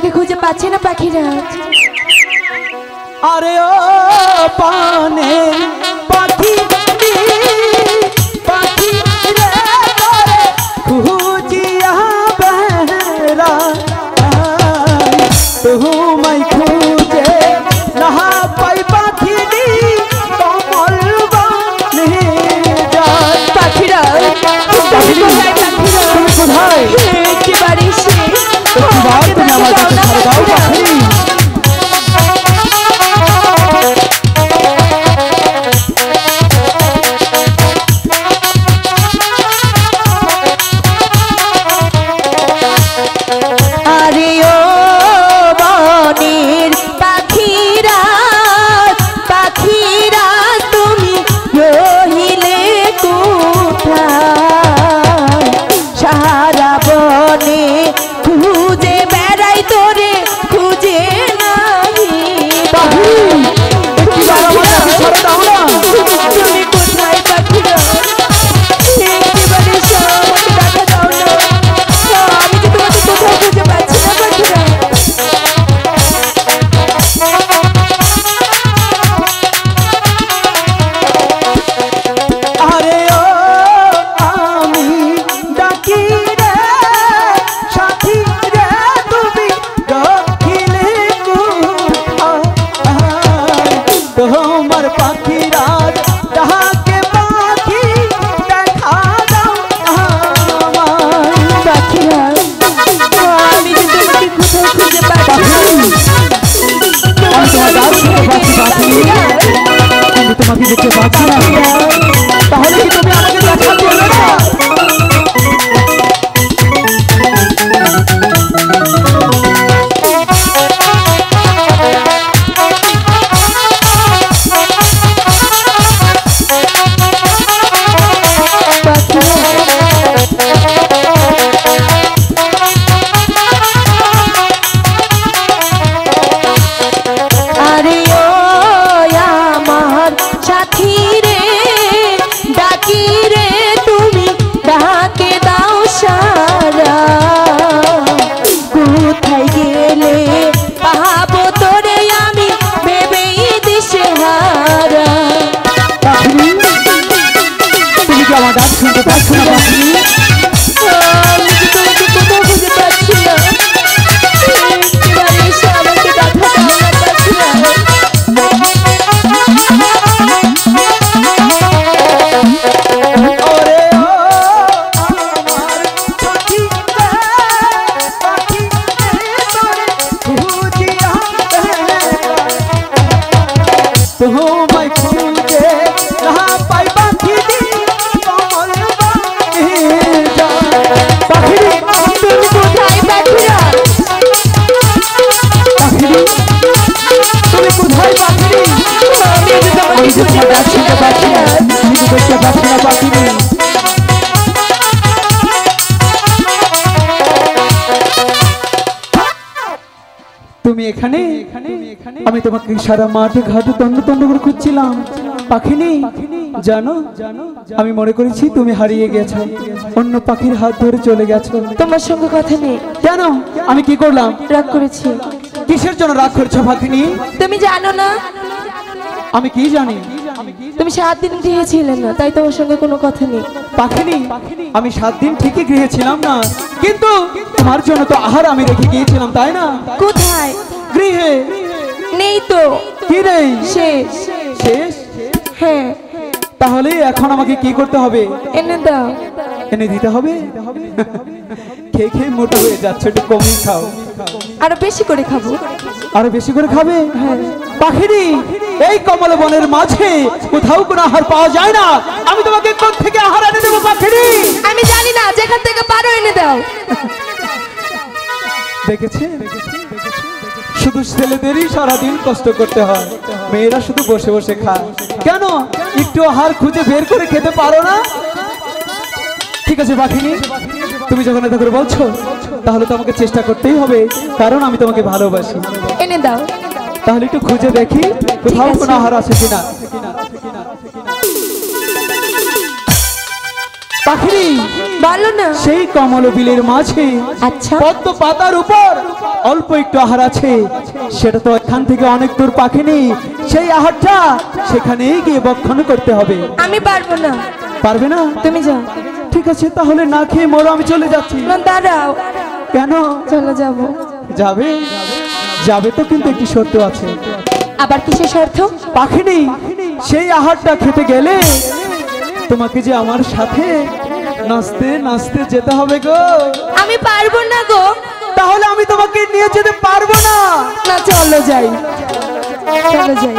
তোমাকে খুঁজে পাচ্ছে না পাখিরা। আরে ও পানে পাখি পাখি রে তোরে খুঁজিয়া বেড়া তোমায় খুঁজে না পাই পাখি কমল বনে যায়। পাখিরা তুমি কোথায়? একেবারে সে একবার তুমি আমার কাছে ছেড়ে দাও পাখি। তোমাকে দেখতে পাচ্ছি না, তাহলে কি তুমি আমাকে দেখা করবে না? আমার ডাক শুনতে পাচ্ছ না পাখি? তুমি এখানে? আমি তোমাকে সারা মাঠে ঘাটে তন্ড তন্ড করে খুঁজছিলাম পাখিনি। জানো আমি মনে করেছি তুমি হারিয়ে গেছো, অন্য পাখির হাত ধরে চলে গেছো। তোমার সঙ্গে কথা নেই। কেন? আমি কি করলাম? রাগ করেছি। কিসের জন্য রাগ করছো পাখিনি? তুমি জানো না? আমি কি জানি? তুমি 7 দিন গৃহে ছিলে না, তাই তোমার সঙ্গে কোনো কথা নেই। পাখিনি, আমি 7 দিন ঠিকই গৃহে ছিলাম না, কিন্তু তোমার জন্য তো আহার আমি রেখে গিয়েছিলাম, তাই না? কোথায়? গৃহে। নেই তো। কি নেই? শেষ। শেষ? হ্যাঁ। তাহলে এখন আমাকে কি করতে হবে? এনে দাও। এনে দিতে হবে? খেয়ে খেয়ে মোটা হয়ে যাচ্ছে, একটু কমই খাও। আরো বেশি করে খাবো। আরো বেশি করে খাবে? হ্যাঁ। পাখিরি, এই কমল বনের মাঝে কোথাও কোনো আহার পাওয়া যায় না, আমি তোমাকে কোথা থেকে আহার এনে দেবো পাখিরি? আমি জানি না, যেখান থেকে পারো এনে দাও। দেখেছে, শুধু ছেলেদেরই সারাদিন কষ্ট করতে হয়, মেয়েরা শুধু বসে বসে খায়। কেন একটু আহার খুঁজে বের করে খেতে পারো না? ঠিক আছে পাখিনি, তুমি যখন এটা করে বলছো তাহলে তো আমাকে চেষ্টা করতেই হবে, কারণ আমি তোমাকে ভালোবাসি। এনে দাও। তাহলে একটু খুঁজে দেখি কোথাও কোনো আহার আছে কিনা। পাখিরি বলো না। সেই কমল বিলের মাঝে আচ্ছা পদ্ম পাতার উপর অল্প একটু আহার আছে, সেটা তো এখান থেকে অনেক দূর পাখিনি। সেই আহারটা সেখানেই গিয়ে বক্ষণ করতে হবে। আমি পারবো না। পারবে না? তুমি যাও। ঠিক আছে, তাহলে না খেয়ে মরো, আমি চলে যাচ্ছি। না দাঁড়াও। কেন? চলে যাব। যাবে? যাবে তো, কিন্তু একটি শর্ত আছে। আবার কিসের স্বার্থ? পাখিনি, সেই আহারটা খেতে গেলে তোমাকে যে আমার সাথে নাচতে নাচতে যেতে হবে গো। আমি পারবো না গো। তাহলে আমি তোমাকে নিয়ে যেতে পারবো না। না চলো যাই, চলো যাই।